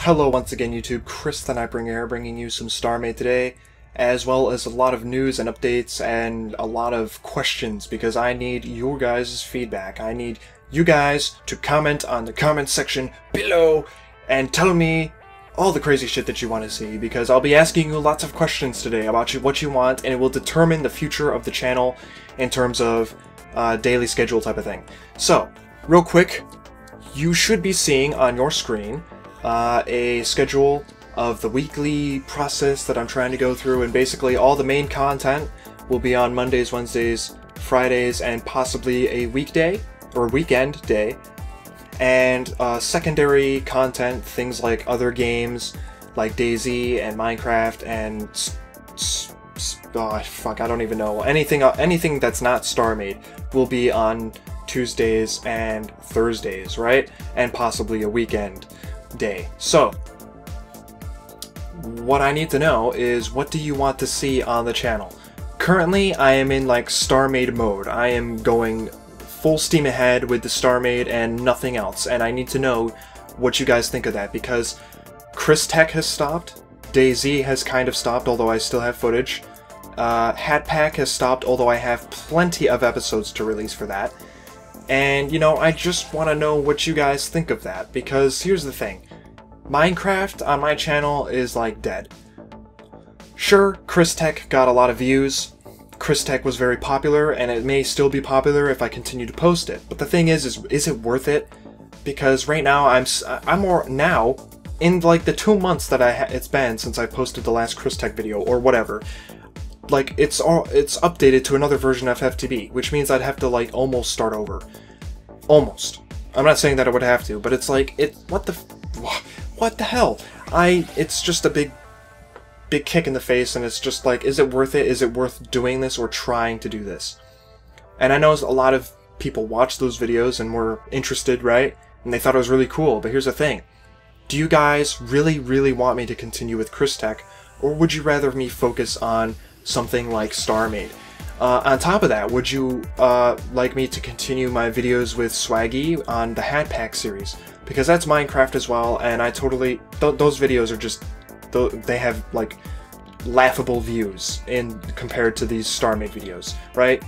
Hello once again YouTube, Chris the Nightbringer here, bringing you some StarMade today, as well as a lot of news and updates and a lot of questions, because I need your guys' feedback. I need you guys to comment on the comment section below and tell me all the crazy shit that you want to see, because I'll be asking you lots of questions today about what you want, and it will determine the future of the channel in terms of daily schedule type of thing. So, real quick, you should be seeing on your screen a schedule of the weekly process that I'm trying to go through, and basically all the main content will be on Mondays, Wednesdays, Fridays, and possibly a weekday or weekend day, and secondary content, things like other games like DayZ and Minecraft and I don't even know, anything that's not StarMade will be on Tuesdays and Thursdays, right? And possibly a weekend day. So what I need to know is, what do you want to see on the channel? Currently I am in like StarMade mode. I am going full steam ahead with the StarMade and nothing else, and I need to know what you guys think of that, because Chris Tech has stopped, DayZ has kind of stopped, although I still have footage, Hat Pack has stopped, although I have plenty of episodes to release for that. And, you know, I just want to know what you guys think of that, because here's the thing. Minecraft on my channel is, like, dead. Sure, Chris Tech got a lot of views. Chris Tech was very popular, and it may still be popular if I continue to post it. But the thing is it worth it? Because right now, I'm more now, in, like, the 2 months that it's been since I posted the last Chris Tech video, or whatever, like, it's updated to another version of FTB, which means I'd have to, like, almost start over. Almost. I'm not saying that I would have to, but it's like, what the hell? It's just a big kick in the face, and it's just like, is it worth it? Is it worth doing this or trying to do this? And I know a lot of people watched those videos and were interested, right? And they thought it was really cool, but here's the thing. Do you guys really, really want me to continue with Chris Tech, or would you rather me focus on something like StarMade? On top of that, would you like me to continue my videos with Swaggy on the Hat Pack series? Because that's Minecraft as well, and I totally... those videos are just... they have, like, laughable views compared to these StarMade videos, right?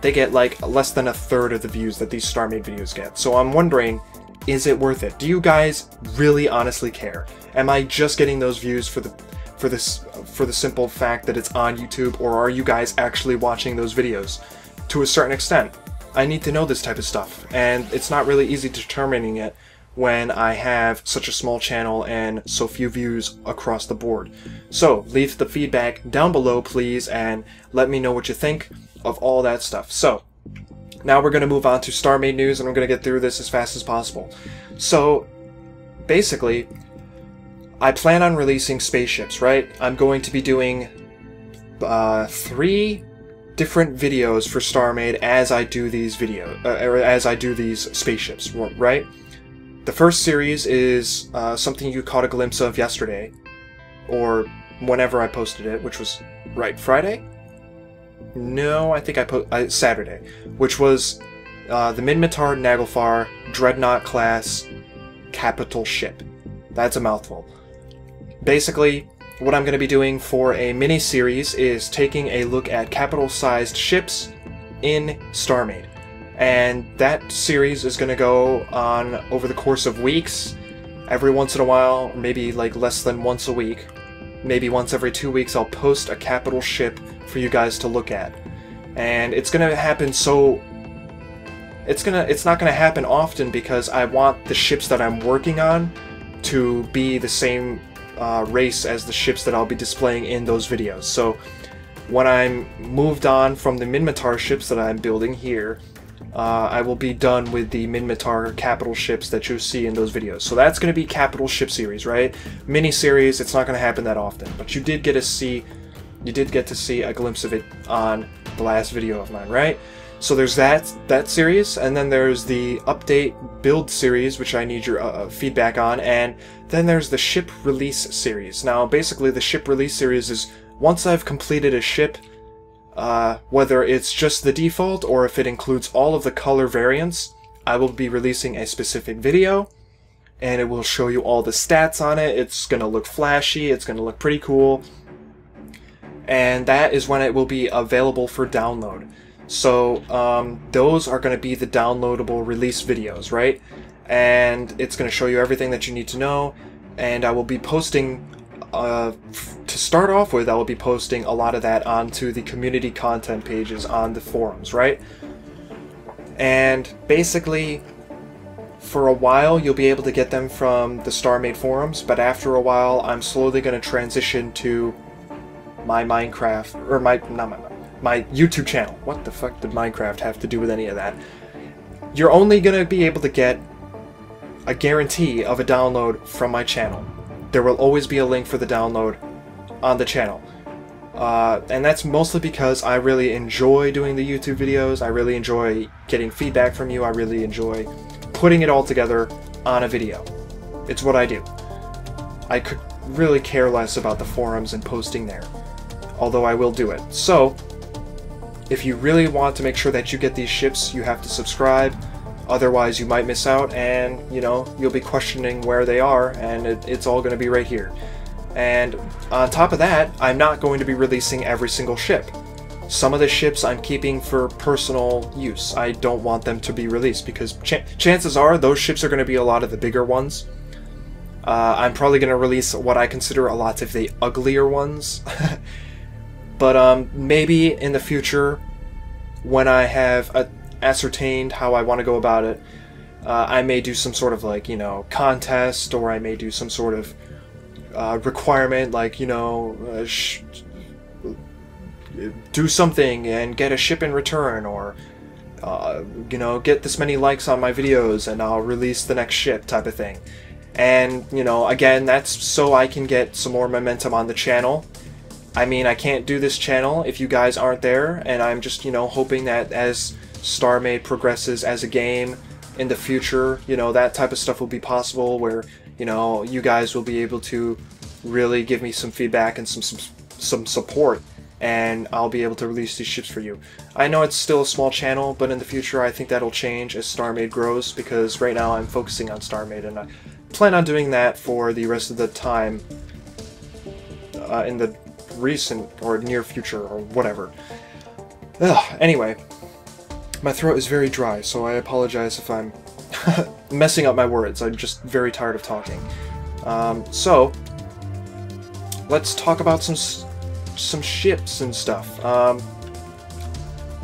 They get, like, less than a third of the views that these StarMade videos get. So I'm wondering, is it worth it? Do you guys really honestly care? Am I just getting those views for the simple fact that it's on YouTube, or are you guys actually watching those videos? To a certain extent, I need to know this type of stuff, and it's not really easy determining it when I have such a small channel and so few views across the board. So leave the feedback down below, please, and let me know what you think of all that stuff. So now we're going to move on to StarMade news, and I'm going to get through this as fast as possible. So basically, I plan on releasing spaceships, right? I'm going to be doing 3 different videos for StarMade as I do these as I do these spaceships, right? The first series is something you caught a glimpse of yesterday, or whenever I posted it, which was, right, Friday? No, I think Saturday, which was the Minimatar Naglfar Dreadnought class capital ship. That's a mouthful. Basically, what I'm going to be doing for a mini-series is taking a look at capital-sized ships in StarMade. And that series is going to go on over the course of weeks. Every once in a while, maybe like less than once a week, maybe once every 2 weeks, I'll post a capital ship for you guys to look at. And it's going to happen it's not going to happen often, because I want the ships that I'm working on to be the same race as the ships that I'll be displaying in those videos. So when I'm moved on from the Minimatar ships that I'm building here, I will be done with the Minimatar capital ships that you see in those videos. So that's going to be capital ship series, right? Mini-series, it's not going to happen that often, but you did get to see a glimpse of it on the last video of mine, right? So there's that series, and then there's the update build series, which I need your feedback on, and then there's the ship release series. Now, basically, the ship release series is once I've completed a ship, whether it's just the default or if it includes all of the color variants, I will be releasing a specific video, and it will show you all the stats on it. It's going to look flashy, it's going to look pretty cool, and that is when it will be available for download. So those are going to be the downloadable release videos, right? And it's going to show you everything that you need to know, and I will be posting, to start off with, I will be posting a lot of that onto the community content pages on the forums, right? And basically, for a while, you'll be able to get them from the StarMade forums, but after a while, I'm slowly going to transition to my Minecraft, or my YouTube channel. What the fuck did Minecraft have to do with any of that? You're only going to be able to get a guarantee of a download from my channel. There will always be a link for the download on the channel. And that's mostly because I really enjoy doing the YouTube videos, I really enjoy getting feedback from you, I really enjoy putting it all together on a video. It's what I do. I could really care less about the forums and posting there, although I will do it. So, if you really want to make sure that you get these ships, you have to subscribe, otherwise you might miss out, and, you know, you'll be questioning where they are, and it's all going to be right here. And on top of that, I'm not going to be releasing every single ship. Some of the ships I'm keeping for personal use. I don't want them to be released because chances are those ships are going to be a lot of the bigger ones. I'm probably going to release what I consider a lot of the uglier ones. But maybe in the future, when I have ascertained how I want to go about it, I may do some sort of, like, you know, contest, or I may do some sort of requirement, like, you know, do something and get a ship in return, or you know, get this many likes on my videos and I'll release the next ship, type of thing. And, you know, again, that's so I can get some more momentum on the channel. I mean, I can't do this channel if you guys aren't there, and I'm just, you know, hoping that as StarMade progresses as a game in the future, you know, that type of stuff will be possible, where, you know, you guys will be able to really give me some feedback and some support, and I'll be able to release these ships for you. I know it's still a small channel, but in the future I think that'll change as StarMade grows, because right now I'm focusing on StarMade, and I plan on doing that for the rest of the time in the recent or near future or whatever. Anyway, my throat is very dry, so I apologize if I'm messing up my words. I'm just very tired of talking. So let's talk about some ships and stuff.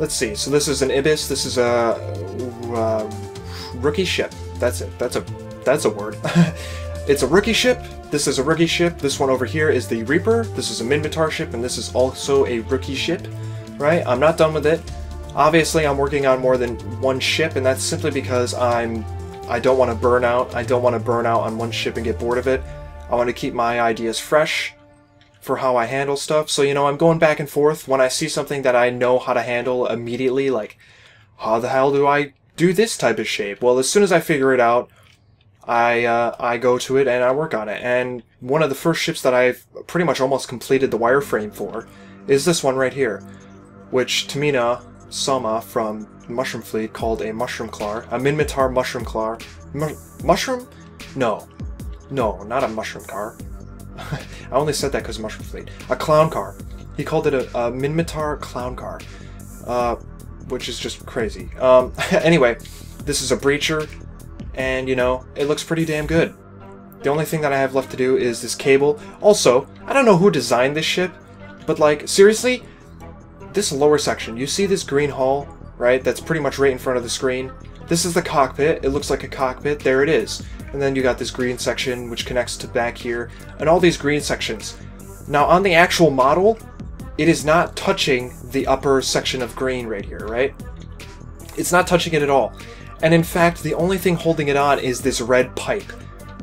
Let's see. So this is an Ibis. This is a rookie ship. That's it. That's a word. It's a rookie ship. This is a rookie ship. This one over here is the Reaper. This is a Minimatar ship, and this is also a rookie ship. Right? I'm not done with it. Obviously, I'm working on more than one ship, and that's simply because I don't want to burn out. I don't want to burn out on one ship and get bored of it. I want to keep my ideas fresh for how I handle stuff. So, you know, I'm going back and forth. When I see something that I know how to handle immediately, like, how the hell do I do this type of shape? Well, as soon as I figure it out, I go to it and I work on it. And one of the first ships that I've pretty much almost completed the wireframe for is this one right here, which Tamina Sama from Mushroom Fleet called a mushroom claw, a Minimatar mushroom claw. Mushroom? No, not a mushroom car. I only said that because of Mushroom Fleet. A clown car. He called it a Minimatar clown car, which is just crazy. Anyway, this is a breacher, and, you know, it looks pretty damn good. The only thing that I have left to do is this cable. Also, I don't know who designed this ship, but, like, seriously, this lower section, you see this green hull, right? That's pretty much right in front of the screen. This is the cockpit. It looks like a cockpit. There it is. And then you got this green section, which connects to back here, and all these green sections. Now, on the actual model, it is not touching the upper section of green right here, right? It's not touching it at all. And in fact, the only thing holding it on is this red pipe.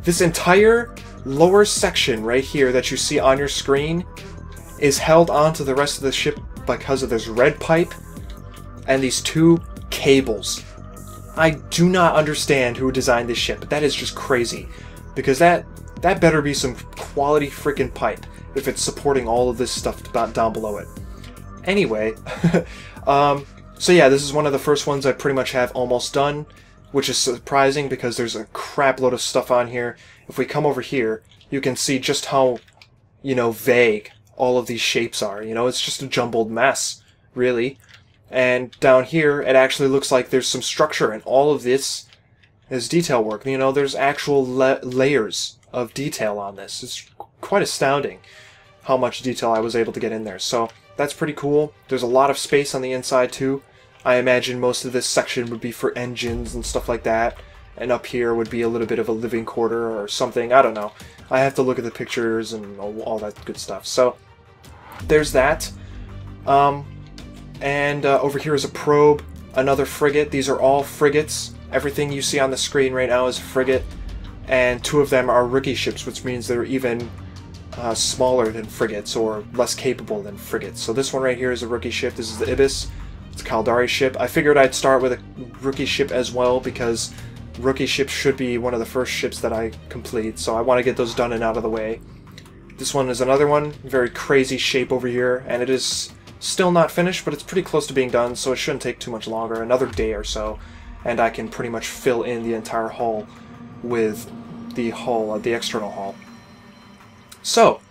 This entire lower section right here that you see on your screen is held onto the rest of the ship because of this red pipe and these two cables. I do not understand who designed this ship. That is just crazy, because that better be some quality freaking pipe if it's supporting all of this stuff down below it. Anyway, so yeah, this is one of the first ones I pretty much have almost done, which is surprising because there's a crap load of stuff on here. If we come over here, you can see just how, you know, vague all of these shapes are. You know, it's just a jumbled mess, really. And down here, it actually looks like there's some structure, and all of this is detail work. You know, there's actual layers of detail on this. It's quite astounding how much detail I was able to get in there. So that's pretty cool. There's a lot of space on the inside too. I imagine most of this section would be for engines and stuff like that, and up here would be a little bit of a living quarter or something. I don't know. I have to look at the pictures and all that good stuff. So there's that. And over here is a probe, another frigate. These are all frigates. Everything you see on the screen right now is a frigate, and 2 of them are rookie ships, which means they're even smaller than frigates, or less capable than frigates. So this one right here is a rookie ship. This is the Ibis. It's a Caldari ship. I figured I'd start with a rookie ship as well, because rookie ships should be one of the first ships that I complete, so I want to get those done and out of the way. This one is another one, very crazy shape over here, and it is still not finished, but it's pretty close to being done, so it shouldn't take too much longer, another day or so, and I can pretty much fill in the entire hull with the hull, the external hull. So,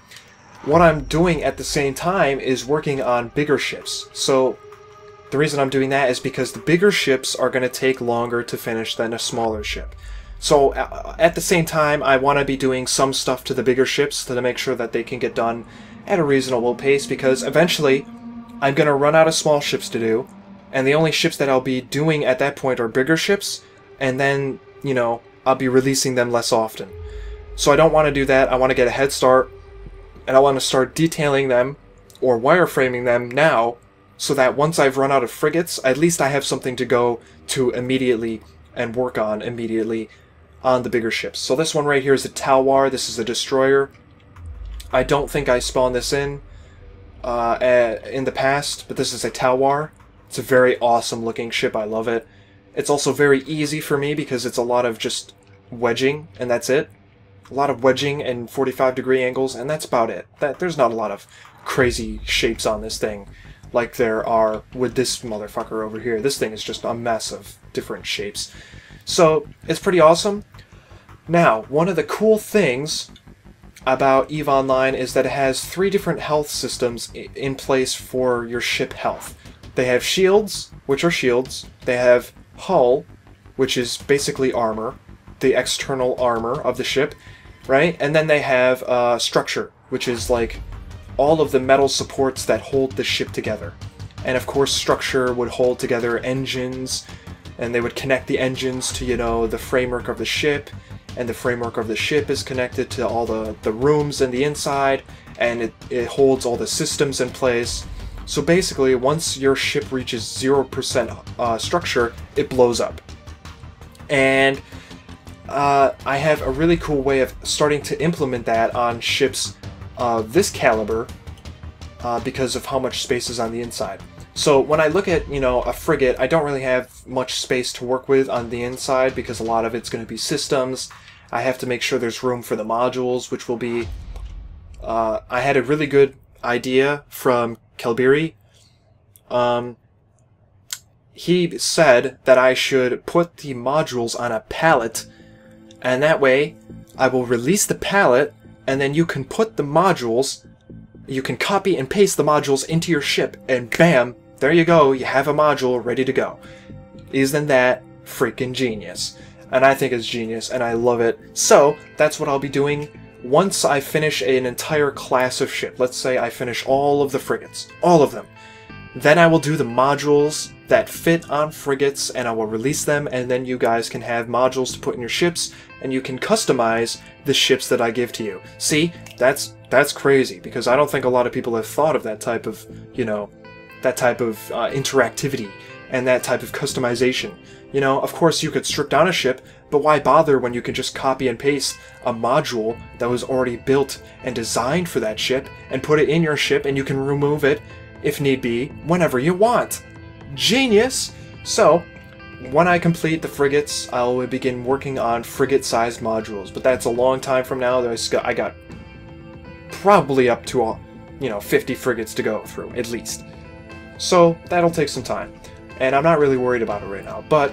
what I'm doing at the same time is working on bigger ships. So, the reason I'm doing that is because the bigger ships are going to take longer to finish than a smaller ship. So, at the same time, I want to be doing some stuff to the bigger ships to make sure that they can get done at a reasonable pace, because eventually I'm going to run out of small ships to do, and the only ships that I'll be doing at that point are bigger ships, and then, you know, I'll be releasing them less often. So I don't want to do that. I want to get a head start, and I want to start detailing them or wireframing them now, so that once I've run out of frigates, at least I have something to go to immediately and work on immediately on the bigger ships. So this one right here is a Talwar. This is a destroyer. I don't think I spawned this in the past, but this is a Talwar. It's a very awesome looking ship. I love it. It's also very easy for me because it's a lot of just wedging, and that's it. A lot of wedging and 45-degree angles, and that's about it. There's not a lot of crazy shapes on this thing like there are with this motherfucker over here. This thing is just a mess of different shapes. So, it's pretty awesome. Now, one of the cool things about EVE Online is that it has 3 different health systems in place for your ship health. They have shields, which are shields. They have hull, which is basically armor, the external armor of the ship, right? And then they have structure, which is like all of the metal supports that hold the ship together. And of course, structure would hold together engines, and they would connect the engines to, you know, the framework of the ship, and the framework of the ship is connected to all the rooms in the inside, and it holds all the systems in place. So basically, once your ship reaches 0% structure, it blows up. And I have a really cool way of starting to implement that on ships of this caliber because of how much space is on the inside. So when I look at, you know, a frigate, I don't really have much space to work with on the inside because a lot of it's going to be systems. I have to make sure there's room for the modules, which will be... I had a really good idea from Kelbiri. He said that I should put the modules on a pallet, and that way I will release the pallet, and then you can put the modules, you can copy and paste the modules into your ship, and bam, there you go, you have a module ready to go. Isn't that freaking genius? And I think it's genius, and I love it. So, that's what I'll be doing once I finish an entire class of ship. Let's say I finish all of the frigates, all of them. Then I will do the modules that fit on frigates, and I will release them, and then you guys can have modules to put in your ships, and you can customize the ships that I give to you. See, that's crazy, because I don't think a lot of people have thought of that type of, you know, that type of interactivity and that type of customization. You know, of course you could strip down a ship, but why bother when you can just copy and paste a module that was already built and designed for that ship and put it in your ship, and you can remove it if need be whenever you want. Genius! So, when I complete the frigates, I will begin working on frigate-sized modules, but that's a long time from now. I got probably up to, you know, 50 frigates to go through, at least. So, that'll take some time, and I'm not really worried about it right now, but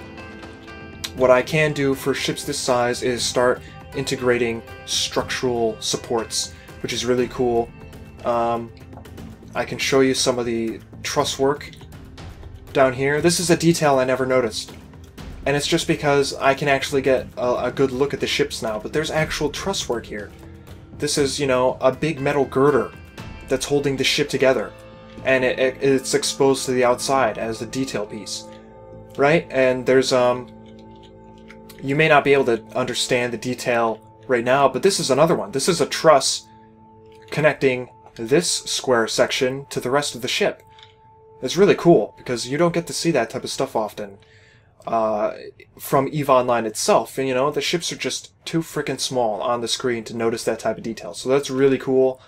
what I can do for ships this size is start integrating structural supports, which is really cool. I can show you some of the truss work down here. This is a detail I never noticed. And it's just because I can actually get a good look at the ships now, but there's actual truss work here. This is, you know, a big metal girder that's holding the ship together. And it's exposed to the outside as a detail piece. Right? And there's, you may not be able to understand the detail right now, but this is another one. This is a truss connecting this square section to the rest of the ship. It's really cool, because you don't get to see that type of stuff often from EVE Online itself. And, you know, the ships are just too freaking small on the screen to notice that type of detail. So that's really cool.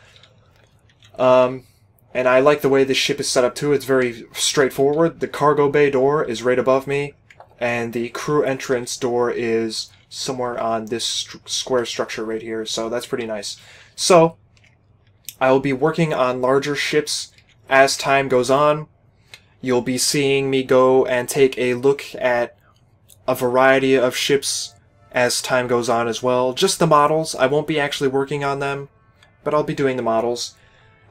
And I like the way this ship is set up too. It's very straightforward. The cargo bay door is right above me, and the crew entrance door is somewhere on this square structure right here. So that's pretty nice. So I will be working on larger ships as time goes on. You'll be seeing me go and take a look at a variety of ships as time goes on as well. Just the models. I won't be actually working on them, but I'll be doing the models.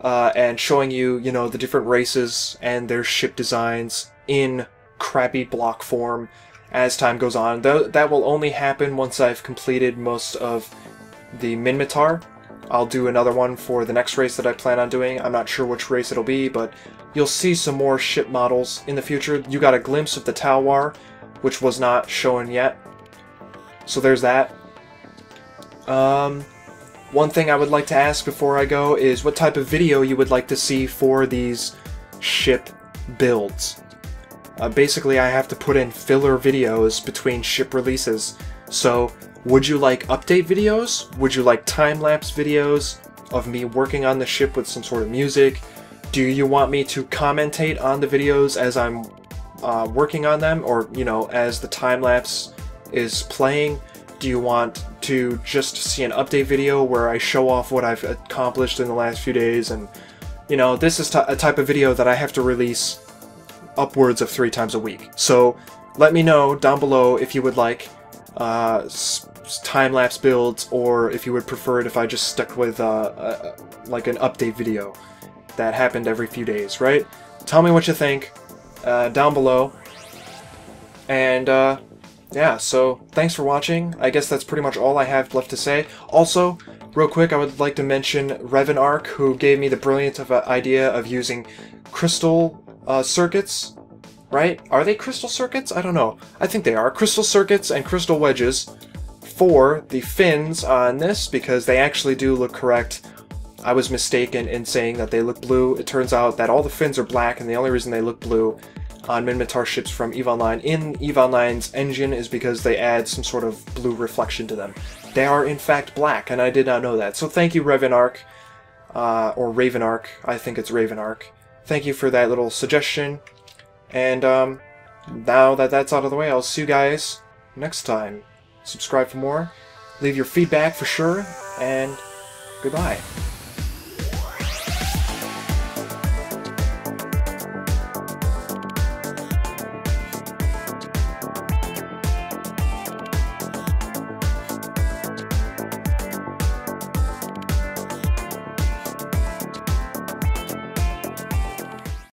And showing you, you know, the different races and their ship designs in crappy block form as time goes on. That will only happen once I've completed most of the Minmatar. I'll do another one for the next race that I plan on doing. I'm not sure which race it'll be, but you'll see some more ship models in the future. You got a glimpse of the Talwar, which was not shown yet. So there's that. One thing I would like to ask before I go is what type of video you would like to see for these ship builds. Basically, I have to put in filler videos between ship releases. So, would you like update videos? Would you like time-lapse videos of me working on the ship with some sort of music? Do you want me to commentate on the videos as I'm working on them, or, you know, as the time-lapse is playing? Do you want to just see an update video where I show off what I've accomplished in the last few days? And, you know, this is a type of video that I have to release upwards of 3 times a week. So let me know down below if you would like time-lapse builds, or if you would prefer it if I just stuck with like an update video that happened every few days, right? Tell me what you think down below. And yeah, so thanks for watching. I guess that's pretty much all I have left to say. Also, real quick, I would like to mention Revenark, who gave me the brilliant idea of using crystal circuits, right? Are they crystal circuits? I don't know. I think they are. Crystal circuits and crystal wedges for the fins on this, because they actually do look correct. I was mistaken in saying that they look blue. It turns out that all the fins are black, and the only reason they look blue on Minmatar ships from EVE Online in EVE Online's engine is because they add some sort of blue reflection to them. They are in fact black, and I did not know that. So thank you, Revenark, or Ravenark. I think it's Ravenark. Thank you for that little suggestion. And now that that's out of the way, I'll see you guys next time. Subscribe for more. Leave your feedback for sure, and goodbye.